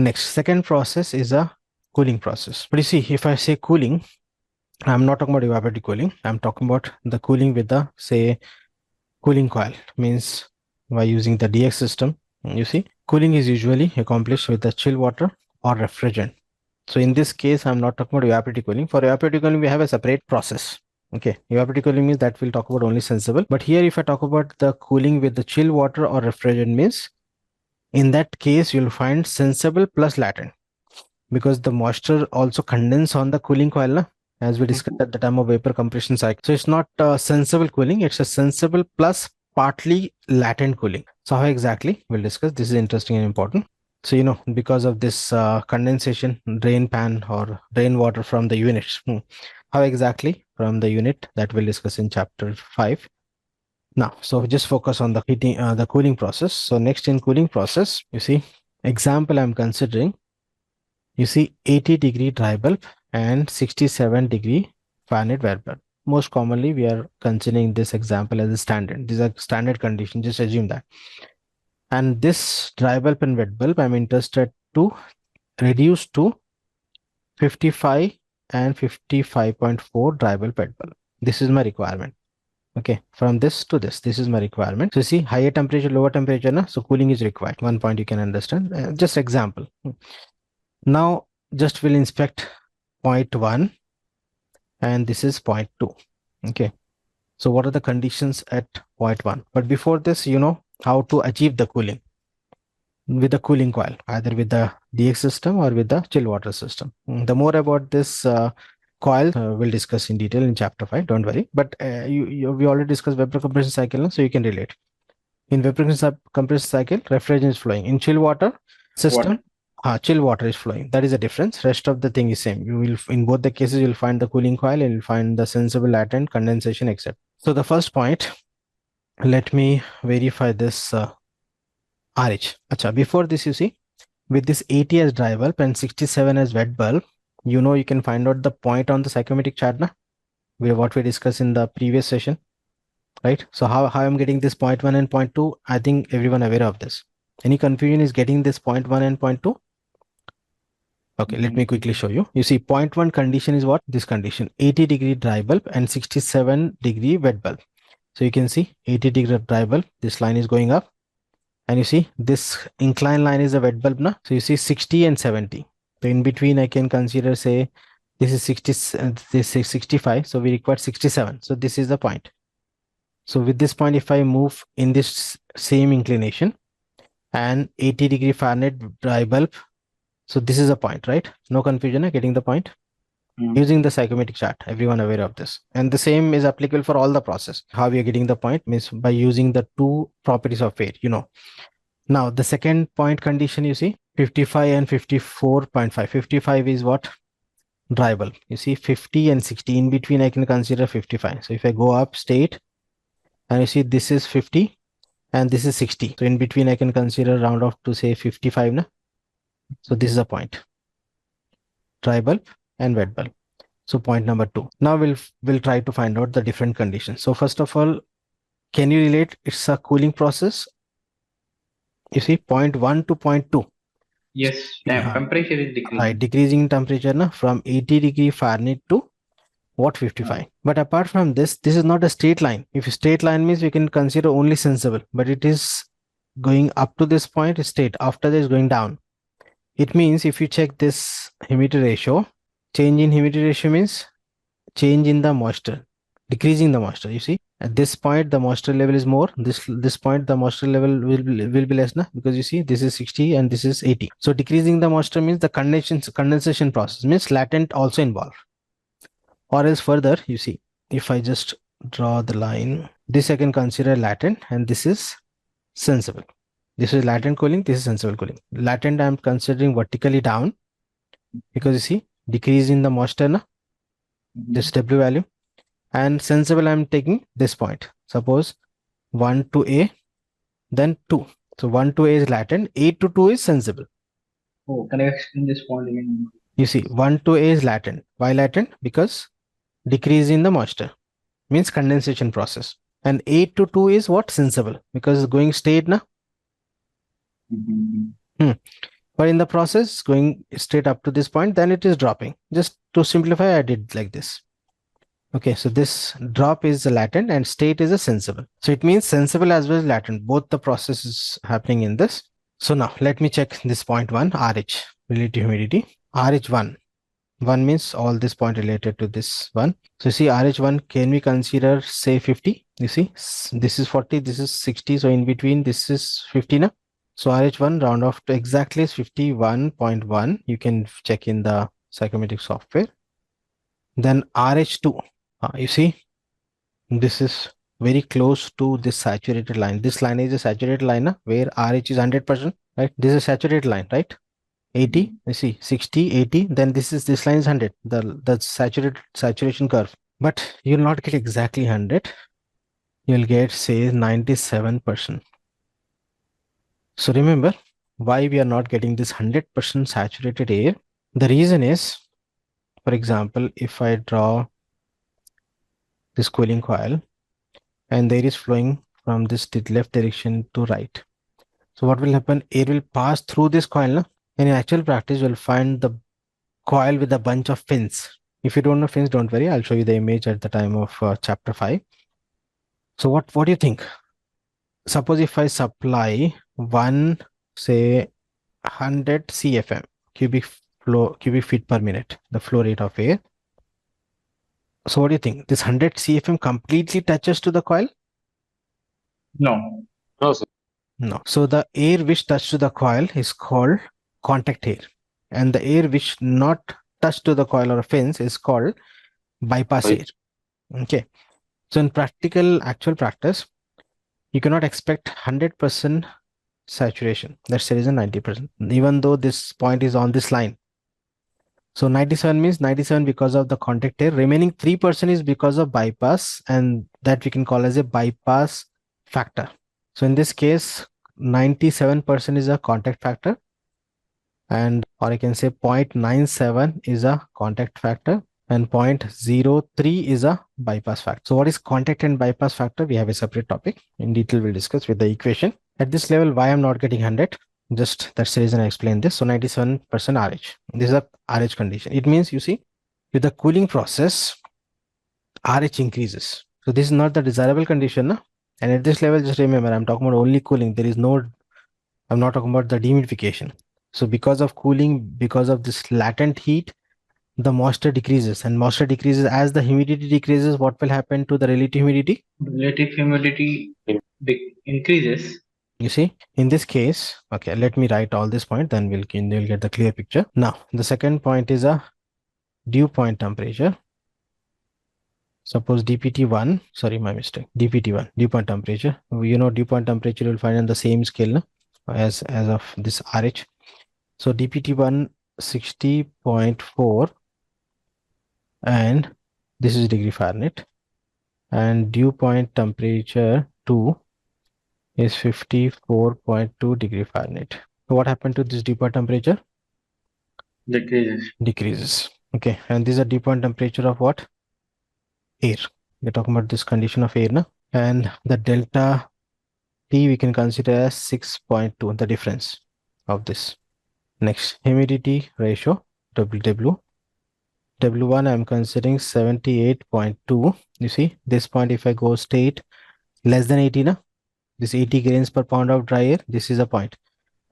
Next, second process is a cooling process. But you see, if I say cooling, I'm not talking about evaporative cooling. I'm talking about the cooling with the, say, cooling coil. Means by using the DX system. You see, cooling is usually accomplished with the chill water or refrigerant. So in this case, I'm not talking about evaporative cooling. For evaporative cooling, we have a separate process. Okay, evaporative cooling means that we'll talk about only sensible. But here, if I talk about the cooling with the chill water or refrigerant, means in that case, you'll find sensible plus latent, because the moisture also condense on the cooling coil, na? As we discussed at the time of vapor compression cycle. So it's not sensible cooling, it's a sensible plus partly latent cooling. So how exactly? We'll discuss. This is interesting and important. So, you know, because of this condensation, drain pan or rainwater from the units. How exactly from the unit, that we'll discuss in chapter 5. Now, so just focus on the heating, the cooling process. So next in cooling process, you see, example I'm considering, you see 80-degree dry bulb and 67-degree Fahrenheit wet bulb. Most commonly, we are considering this example as a standard. These are standard conditions, just assume that. And this dry bulb and wet bulb, I'm interested to reduce to 55 and 55.4 dry bulb wet bulb. This is my requirement. Okay, from this to this is my requirement. So see, higher temperature, lower temperature, na? So cooling is required. One point you can understand. Just example. Now, just will inspect point 1 and this is point 2. Okay, so what are the conditions at point 1? But before this, you know how to achieve the cooling with the cooling coil, either with the DX system or with the chill water system. The more about this coil we'll discuss in detail in chapter 5, don't worry. But we already discussed vapor compression cycle, so you can relate. In vapor compression cycle, refrigerant is flowing. In chill water system, chill water is flowing. That is the difference. Rest of the thing is same. You will, in both the cases, you'll find the cooling coil and you'll find the sensible latent condensation, etc. So the first point, let me verify this RH. Acha, before this, you see, with this 80 as dry bulb and 67 as wet bulb, you know, you can find out the point on the psychrometric chart, na? What we discussed in the previous session, right? So how I'm getting this point 1 and point 2, I think everyone aware of this. Any confusion is getting this point 1 and point 2? Okay, let me quickly show you. You see, point 1 condition is what? This condition, 80-degree dry bulb and 67-degree wet bulb. So you can see 80-degree dry bulb, this line is going up. And you see this inclined line is a wet bulb, na? So you see 60 and 70. So in between, I can consider, say, this is 60, this is 65. So we require 67. So this is the point. So with this point, if I move in this same inclination and 80-degree Fahrenheit dry bulb, so this is a point, right? No confusion, getting the point? Using the psychrometric chart, everyone aware of this. And the same is applicable for all the process. How we are getting the point means by using the two properties of air, you know. Now, the second point condition, you see, 55 and 54.5. 55 is what? Dry bulb. You see, 50 and 60. In between, I can consider 55. So if I go up state, and you see this is 50 and this is 60. So in between, I can consider round off to say 55. Na? So this is a point. Dry bulb and wet bulb. So point number 2. Now we'll try to find out the different conditions. So first of all, can you relate? It's a cooling process. You see, point 1 to point 2. Yes, temperature is decreasing. Right, decreasing temperature na, from 80-degree Fahrenheit to what? 55. But apart from this, this is not a straight line. If a straight line means we can consider only sensible, but it is going up to this point straight. After this, going down. It means if you check this humidity ratio, change in humidity ratio means change in the moisture, decreasing the moisture. You see, at this point, the moisture level is more. This point, the moisture level will be less, na? Because you see, this is 60 and this is 80. So decreasing the moisture means the condensation process means latent also involved. Or else further, you see, if I just draw the line, this I can consider latent and this is sensible. This is latent cooling, this is sensible cooling. Latent, I'm considering vertically down because you see, decrease in the moisture, na? This W value. And sensible, I'm taking this point. Suppose 1 to A, then 2. So 1 to A is latent, A to 2 is sensible. Oh, can I explain this point again? You see, 1 to A is latent. Why latent? Because decrease in the moisture means condensation process. And A to 2 is what? Sensible, because it's going straight, na? But in the process, going straight up to this point, then it is dropping. Just to simplify, I did like this. Okay, so this drop is a latent and state is a sensible. So it means sensible as well as latent. Both the processes happening in this. So now let me check this point 1, RH, relative humidity. RH1. 1 means all this point related to this one. So you see RH1, can we consider say 50? You see, this is 40, this is 60. So in between, this is 50 now. So RH1 round off to exactly is 51.1. You can check in the psychometric software. Then RH2, you see, this is very close to this saturated line. This line is a saturated line where RH is 100%, right? This is a saturated line, right? 80, you see, 60, 80, then this line is 100, the saturation curve. But you'll not get exactly 100. You'll get say 97%. So remember why we are not getting this 100% saturated air. The reason is, for example, if I draw this cooling coil and air is flowing from this left direction to right. So what will happen? Air will pass through this coil. No? And in actual practice, you'll find the coil with a bunch of fins. If you don't know fins, don't worry. I'll show you the image at the time of chapter 5. So what do you think? Suppose if I supply one, say 100 CFM, cubic feet per minute, the flow rate of air. So what do you think? This 100 CFM completely touches to the coil? No. No, sir. No. So the air which touched to the coil is called contact air. And the air which not touched to the coil or fins is called bypass air. Okay. So in actual practice, you cannot expect 100% saturation. That's the reason 90%, even though this point is on this line. So 97 means 97 because of the contact air. Remaining 3% is because of bypass, and that we can call as a bypass factor. So in this case, 97% is a contact factor, and or I can say 0.97 is a contact factor, and 0.03 is a bypass factor. So what is contact and bypass factor? We have a separate topic. In detail, we'll discuss with the equation. At this level, why I'm not getting 100? Just that's the reason I explained this. So 97% RH. This is a RH condition. It means, you see, with the cooling process, RH increases. So this is not the desirable condition. No? And at this level, just remember, I'm talking about only cooling. I'm not talking about the dehumidification. So because of cooling, because of this latent heat, the moisture decreases, and moisture decreases as the humidity decreases. What will happen to the relative humidity? Relative humidity increases. You see, in this case, okay, let me write all this point, then you'll get the clear picture. Now, the second point is a dew point temperature. Suppose DPT1, sorry, my mistake, DPT1, dew point temperature. You know, dew point temperature you'll find on the same scale no? as of this RH. So DPT1 60.4, and this is degree Fahrenheit, and dew point temperature 2 is 54.2 degree Fahrenheit. So what happened to this dew point temperature? Decreases. Okay, and this is a dew point temperature of what? Air. We're talking about this condition of air, no? And the delta T we can consider as 6.2, the difference of this. Next, humidity ratio, WW. W1 I'm considering 78.2. You see, this point if I go straight less than 80, no? This 80 grains per pound of dry air, this is a point.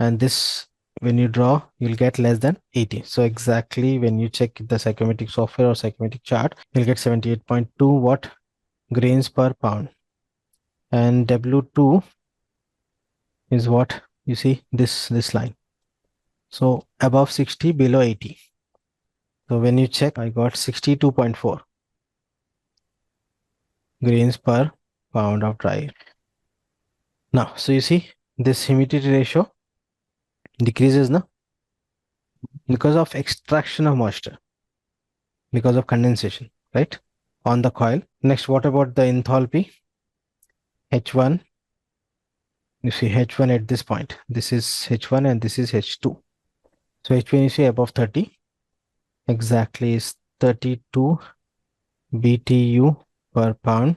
And this, when you draw, you'll get less than 80. So exactly when you check the psychometric software or psychometric chart, you'll get 78.2 what? Grains per pound. And W2 is what? You see, this line. So above 60, below 80. So when you check, I got 62.4 grains per pound of dry air. Now, so you see, this humidity ratio decreases now because of extraction of moisture, because of condensation, right, on the coil. Next, what about the enthalpy? H1, you see H1 at this point. This is H1 and this is H2. So H1 you see above 30, exactly is 32 BTU per pound.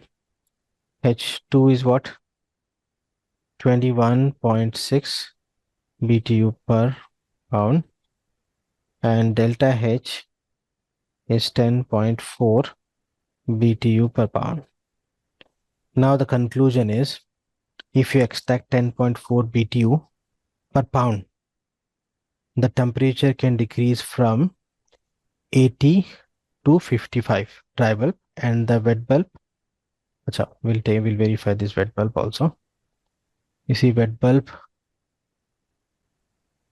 H2 is what? 21.6 BTU per pound, and delta H is 10.4 BTU per pound. Now the conclusion is, if you extract 10.4 BTU per pound, the temperature can decrease from 80 to 55 dry bulb, and the wet bulb. We'll verify this wet bulb also. You see wet bulb,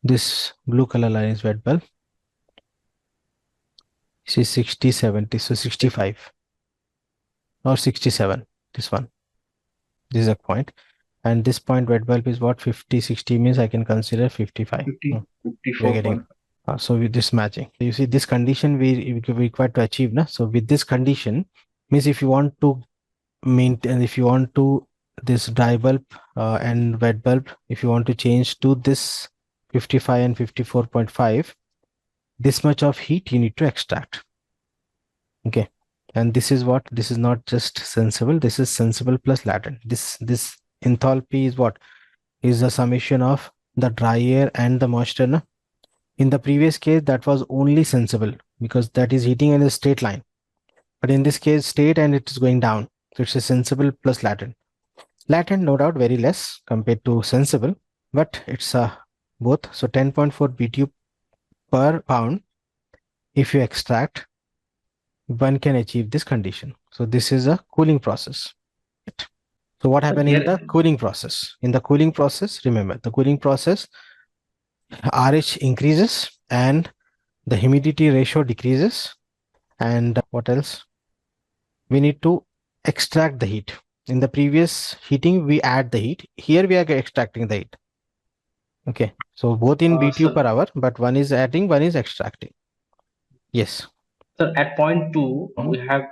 this blue color line is wet bulb. See 60, 70, so 65 or 67, this one. This is a point. And this point wet bulb is what? 50, 60 means I can consider 55. 50, We're 54. getting so with this matching. You see this condition we require to achieve. So with this condition means if you want to maintain, if you want to this dry bulb and wet bulb, if you want to change to this 55 and 54.5, this much of heat you need to extract. Okay. And this is what? This is not just sensible. This is sensible plus latent. This enthalpy is what? Is the summation of the dry air and the moisture. No? In the previous case, that was only sensible because that is heating in a straight line. But in this case, straight and it is going down. So it's a sensible plus latent. Latent, no doubt, very less compared to sensible, but it's both. So 10.4 BTU per pound. If you extract, one can achieve this condition. So this is a cooling process. So what happened in the cooling process? In the cooling process, remember the cooling process, RH increases and the humidity ratio decreases. And what else? We need to extract the heat. In the previous heating, we add the heat. Here we are extracting the heat. Okay. So both in BTU per hour, but one is adding, one is extracting. Yes. So at point 2, we have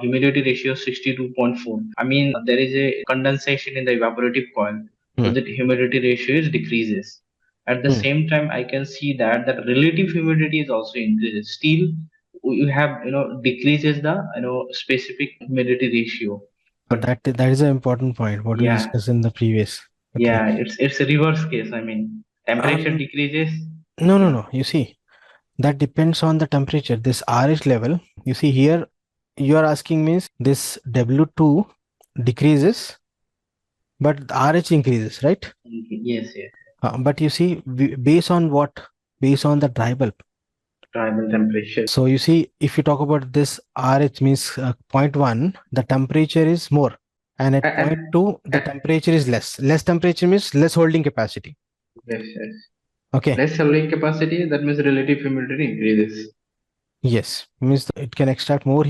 humidity ratio 62.4. I mean, there is a condensation in the evaporative coil, so that humidity ratio is decreases. At the same time, I can see that relative humidity is also increases. Still, you have decreases the specific humidity ratio. But that is an important point. What we discussed in the previous. Okay. Yeah, it's a reverse case. I mean, temperature decreases. No. You see, that depends on the temperature. This RH level, you see here, you are asking means this W2 decreases, but RH increases, right? Yes. But you see, based on what? Based on the dry bulb. Dry bulb temperature. So you see, if you talk about this RH means 0.1, the temperature is more. And at 0.2, the temperature is less. Less temperature means less holding capacity. Yes. Okay. Less holding capacity, that means relative humidity increases. Yes, means it can extract more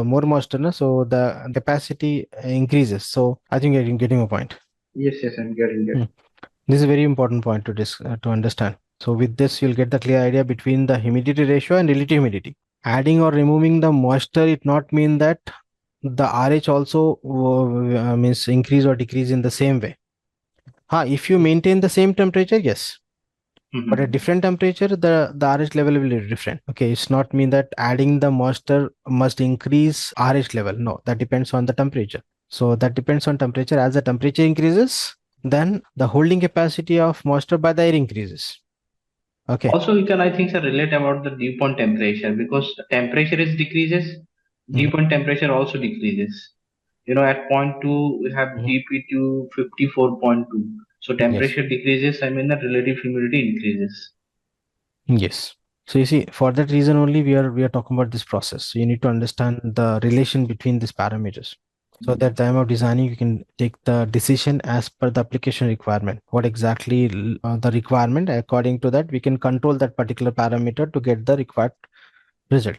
moisture, so the capacity increases. So I think you're getting a point. Yes, I'm getting it. This is a very important point to understand. So with this, you'll get the clear idea between the humidity ratio and relative humidity. Adding or removing the moisture, it not mean that the RH also means increase or decrease in the same way. If you maintain the same temperature, yes. But at different temperature, the RH level will be different. Okay, it's not mean that adding the moisture must increase RH level. No, that depends on the temperature. So that depends on temperature. As the temperature increases, then the holding capacity of moisture by the air increases. Okay. Also, we can, I think, relate about the dew point temperature, because temperature is decreases, dew point temperature also decreases. At point 2, we have dP2 54.2. So temperature decreases, I mean the relative humidity increases. Yes. So you see, for that reason only we are talking about this process. So you need to understand the relation between these parameters. So at the time of designing, you can take the decision as per the application requirement. What exactly the requirement, according to that, we can control that particular parameter to get the required result.